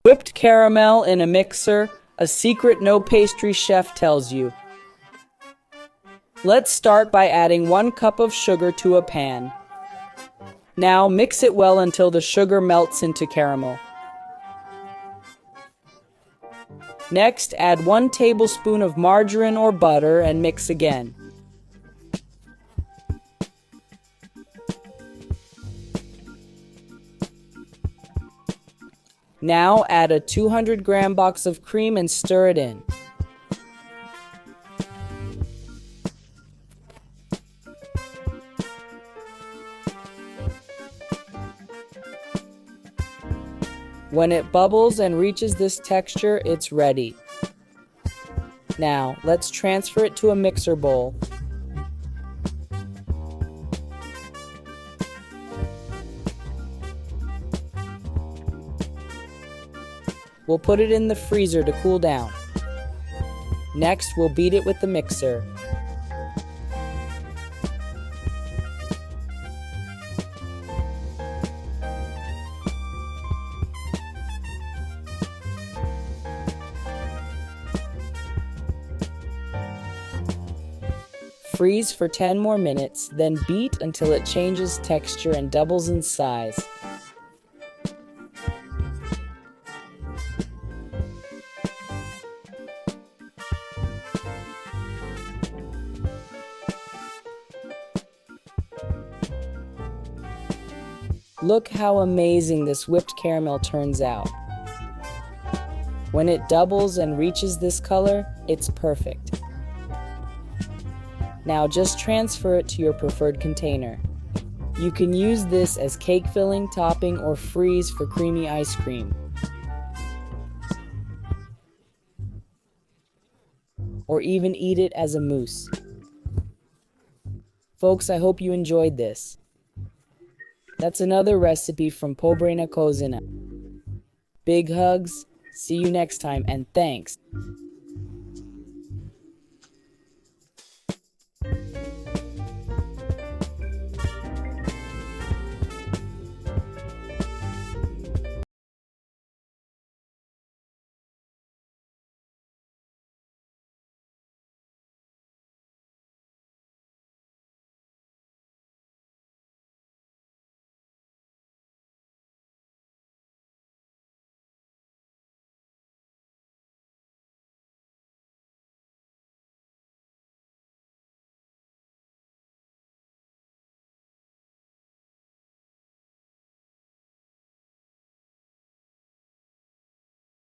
Whipped caramel in a mixer, a secret no pastry chef tells you. Let's start by adding 1 cup of sugar to a pan. Now mix it well until the sugar melts into caramel. Next, add 1 tablespoon of margarine or butter and mix again. Now add a 200-gram box of cream and stir it in. When it bubbles and reaches this texture, it's ready. Now, let's transfer it to a mixer bowl. We'll put it in the freezer to cool down. Next, we'll beat it with the mixer. Freeze for 10 more minutes, then beat until it changes texture and doubles in size. Look how amazing this whipped caramel turns out. When it doubles and reaches this color, it's perfect. Now just transfer it to your preferred container. You can use this as cake filling, topping, or freeze for creamy ice cream. Or even eat it as a mousse. Folks, I hope you enjoyed this. That's another recipe from Pobre na Cocina. Big hugs, see you next time, and thanks.